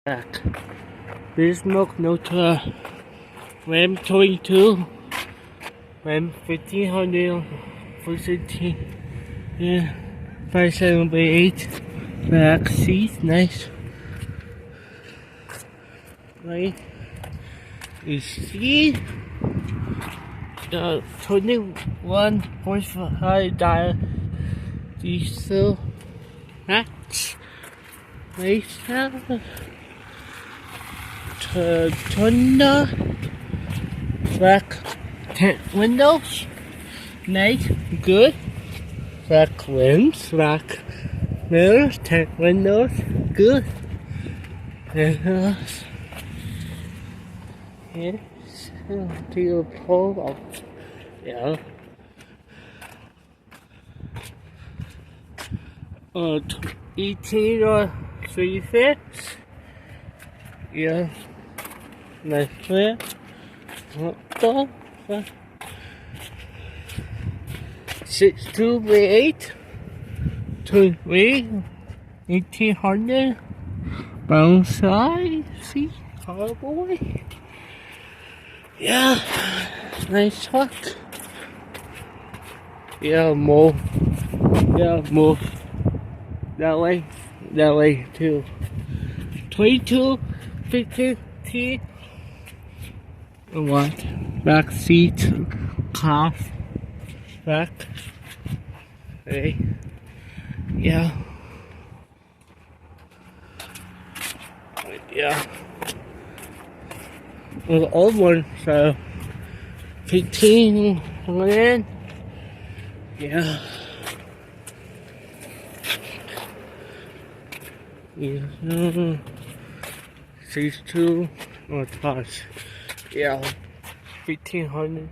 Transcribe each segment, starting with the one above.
back. Bismarck Nota Ram 22, Ram 1500, 416, yeah, 5788, back seats, nice. Right, you see the 21.5 dial diesel match. Nice. Tunda black tint windows, nice, good. Black rims, black mirrors, tint windows, good. Yes, to your pole, yeah. 18 or 3/5, yeah. Nice clear. Not 6238, 23, 1800, brown side, see, cowboy. Yeah, nice truck. Yeah, more. Yeah, more. That way too. 22, 50. What? Back seat, calf, back. Hey, yeah, yeah. The old one, so 1500. Yeah. Yeah. 62 or touch. Yeah, 1500.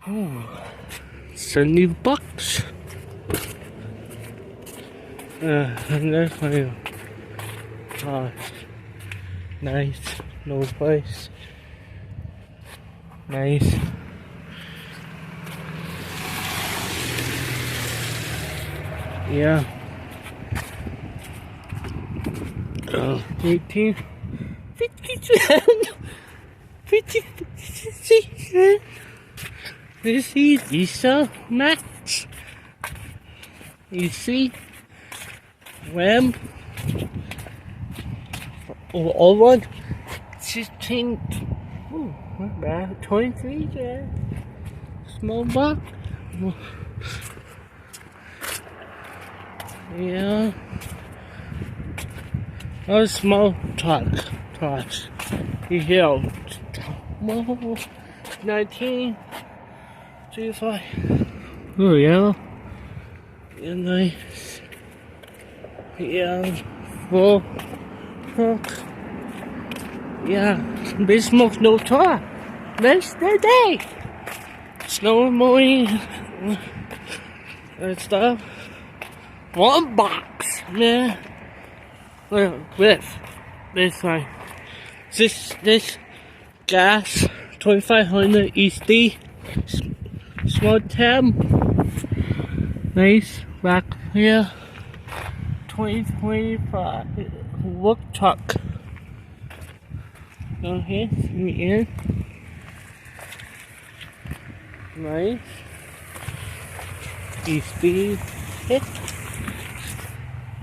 Oh, $70. And that's my nice, no price. Nice. Yeah. 18, 50 cents. You see, diesel match. You see, Ram over 16. Oh, not bad. 23, yeah. Small box. Yeah. A small truck. You hear 19, 35. Oh, yeah. Yeah, nice. Yeah, full truck. Yeah, Bismarck Nota. That's the day. Snow mowing and stuff. One box, man. With this one. This gas 2500 ESD small tab. Nice back here. 2025 work truck. Down here, in. Nice. ESD.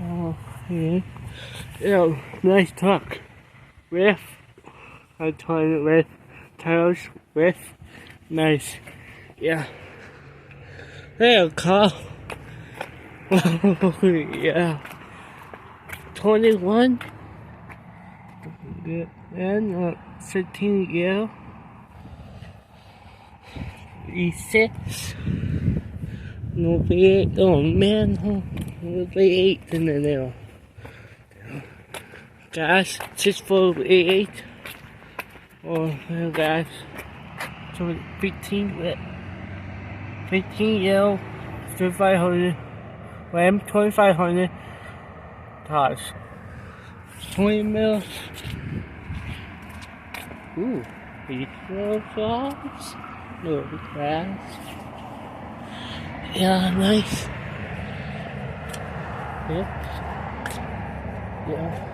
Oh, yeah. Yeah, nice truck. With a toilet with tires with nice. Yeah. Hey, a car. Yeah. 21 and 13 year. E6. No V8. Oh man, no V8 in there. Gas 6488 or gas so 15 year 2500 Ram 2500 tires 20 mils. Ooh, diesel sauce, no gas. Yeah, nice. Yeah.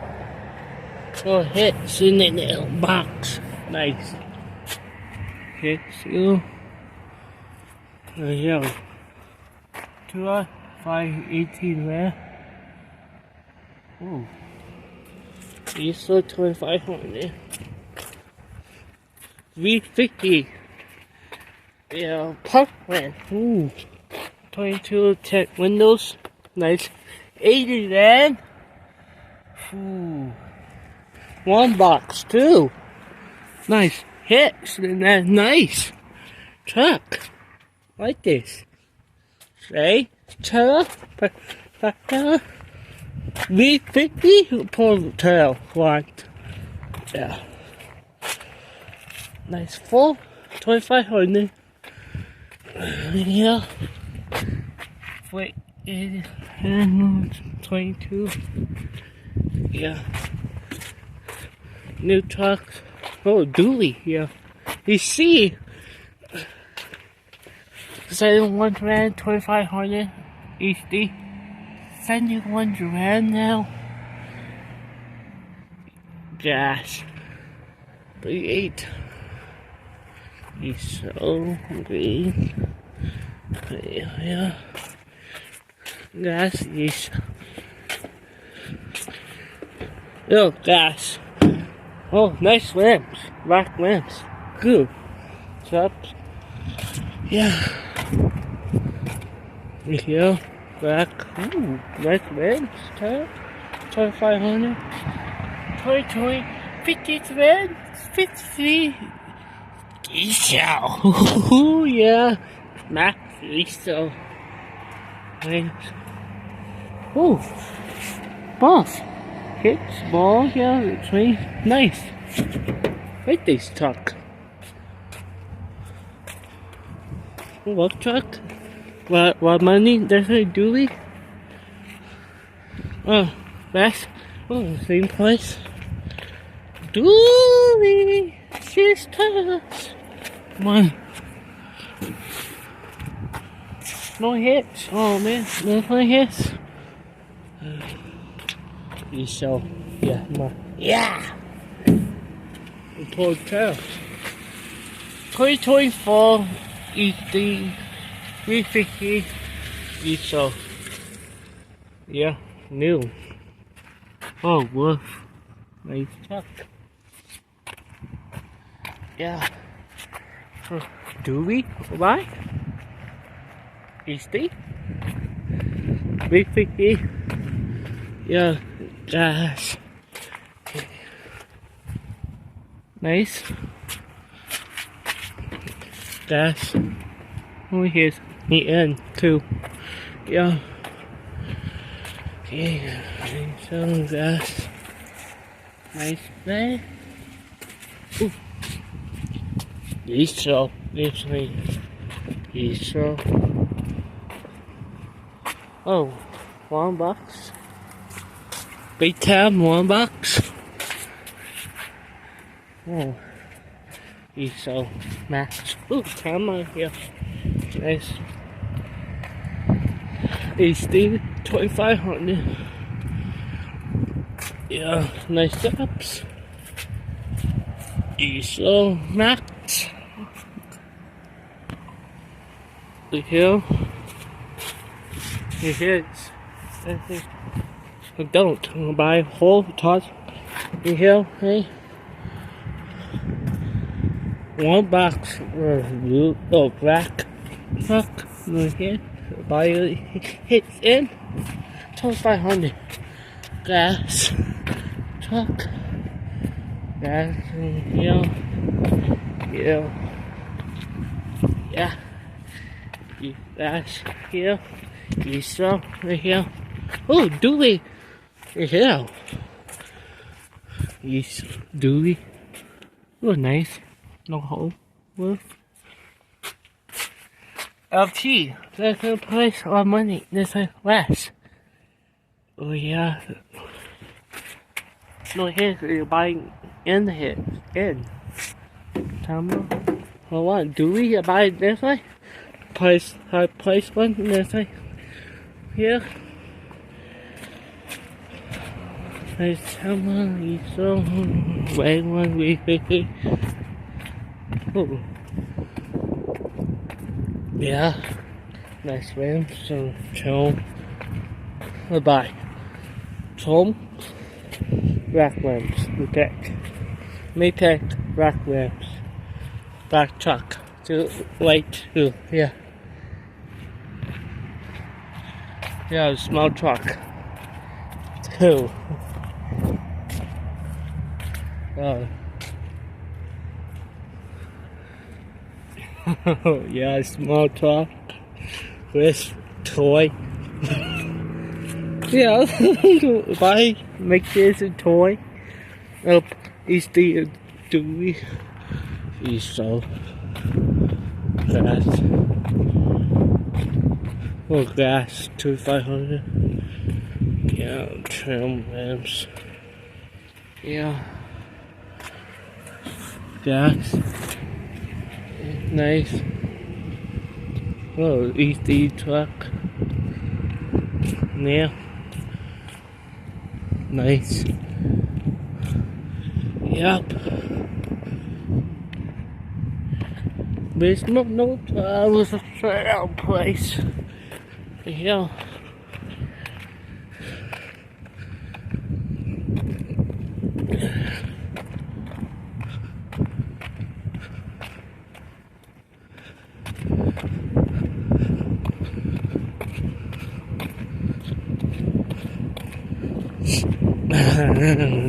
Oh, hits in the little box. Nice. Hits you. There you go. 2 5 18 there. Ooh. These still 2500. 350. Yeah, Parkland. Ooh. 22 tech windows. Nice. 80 then. Ooh. One box too. Nice hits and that's nice. Truck. Like this. Say, truck. 350 pull tail white. Yeah. Nice full 2500. Yeah. Wait, 22. Yeah. New truck. Oh, dually. Yeah. You see. 71 Grand 2500 HD. 71 Grand now. Gas. 38. He's so green. Yeah. Gas is. Oh, gas. Oh, nice lamps. Black lamps. Good. Chops. Yeah. Here. Black. Ooh, nice lamps. 2500. 2020. 53. 53. Diesel. Oh, yeah. Max diesel. Oh. Boss. Hits ball, yeah, it's really nice. Like this truck. What truck? What money? There's a dually. Oh, that's same price. Dually sisters. Come on. No hits. Oh man, no hits. So, yeah, more. Yeah! We pulled tail. 2024 ED 350 diesel. Yeah, new. Oh, woof. Nice truck. Yeah. Do we? Why? ED 350. Yeah. Gas. Nice. Gas. Oh, here's the end too. Yeah. Okay. Some gas. Nice there. Ooh. Diesel. Diesel. Oh, $1. Big tab, $1. Oh, diesel max. Ooh, camera here. Nice. HD 2500. Yeah, nice steps. Diesel max. The hill. It hits. Don't buy whole tots in here, hey. $1 black truck right here. Buy it hits in 2500. Gas truck. Gas here. Yeah. Gas here. Diesel right here. Oh, dually. Yeah. Yes, dually. Oh, nice. No hole. Roof. LT. That's the price of money. This is less. Oh, yeah. No, here you're buying in here. In. Camera. Well, what? Dually, you buy this way? Price one this way. Here. Nice summer, diesel, white one, oh. Yeah, nice rims, so chill. Bye. Tom, rack rims, Maytag rack rims, black truck, to white, too, yeah. Yeah, small truck, too. Yeah, small truck with toy. Yeah, if I make this a toy, is the Dewey is so gas. Oh, gas to 500. Yeah, trim rims. Yeah, gas. Nice. Oh, easy truck. Yeah. Nice. Yep. There's no was a sale place. Yeah.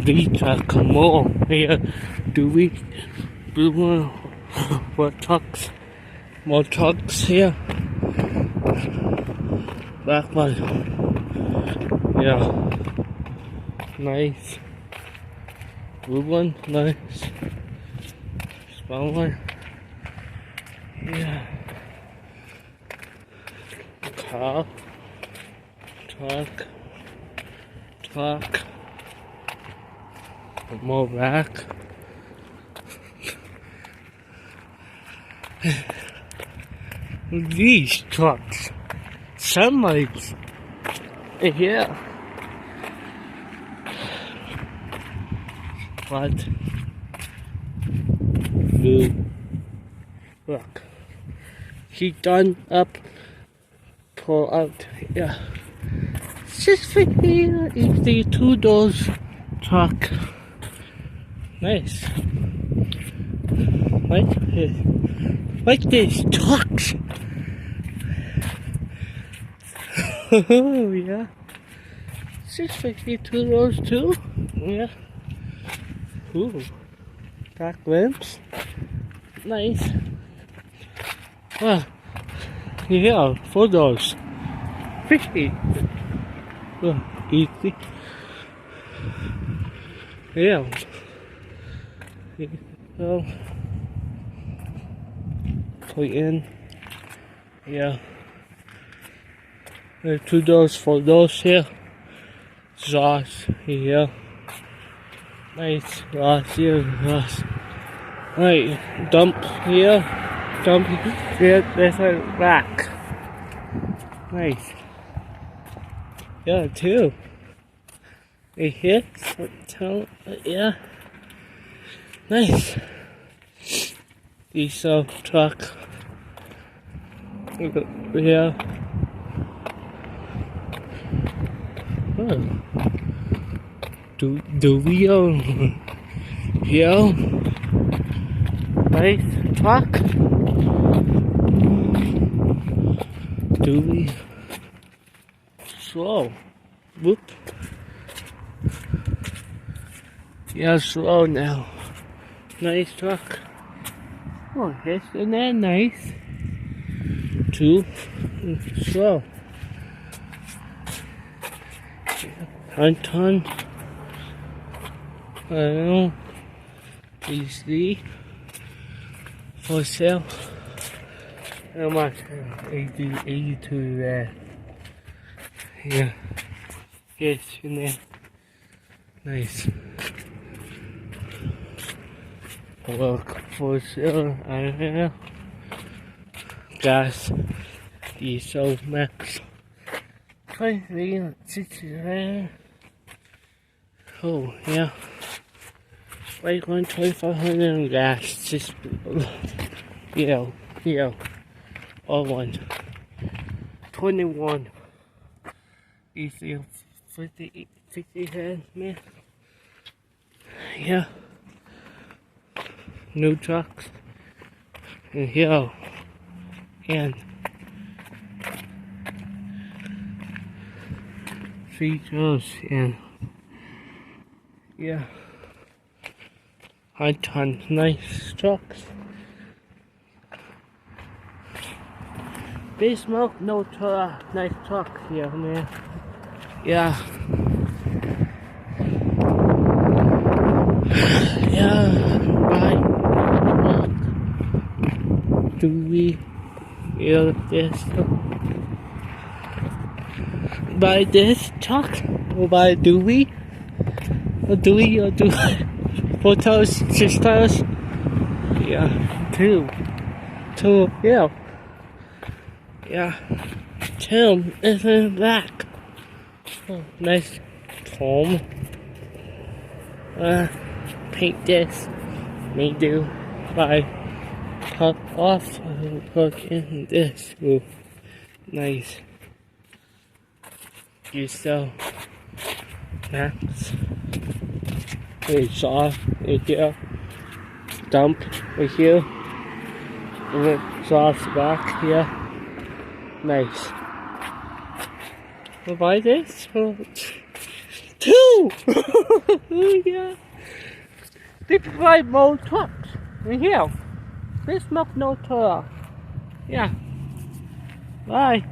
These trucks more here. Do we more trucks? More trucks here. Back one. Yeah. Nice. Blue one, nice. Small one. Yeah. Car. Truck. More rack. These trucks. Sunlights. Yeah. What? Blue. Look. She done up. Pull out. Yeah. 650 is the 2 doors truck. Nice. Like these trucks. Oh yeah. 650 2 doors too. Yeah. Ooh. Back rims. Nice. Yeah, 4 doors. 50. Easy. Yeah. So, put in. Yeah. There are 2 doors, 4 doors here. Exhaust here. Nice exhaust here. Exhaust. Right, dump here. Dump here. There's a rack. Nice. Yeah, too. Right here. Yeah. Nice. Diesel truck. Yeah. Oh. Do we here? Nice truck. Do we slow? Whoop. Yeah, slow now. Nice truck. Oh, isn't that nice? 2 slow. Ton. I don't know. PC for sale. How much? 82 there. Yeah. Yes, in there. Nice. Work for sale. I don't know. Gas. Diesel max. 23, 60. cool, yeah. Like 1,500 on gas, just, all one. 21. Easy 50 head, man. Yeah. New trucks. And and features and yeah. High ton, nice trucks. Big smoke, no nice truck here, man. Yeah. Yeah, bye. Do we hear this? Buy this truck? Or buy do we? Or do we? Or do photos, sisters? Yeah, two, yeah. Yeah, Tim is in black. Oh, nice home. Paint this. Me do. By cut off and put in this. Ooh, nice. You sell max. Exhaust right here. Dump right here. And then exhaust back here. Nice. We'll buy this. Two! Yeah. They provide more trucks. Right here. This smoke no tour. Yeah. Bye.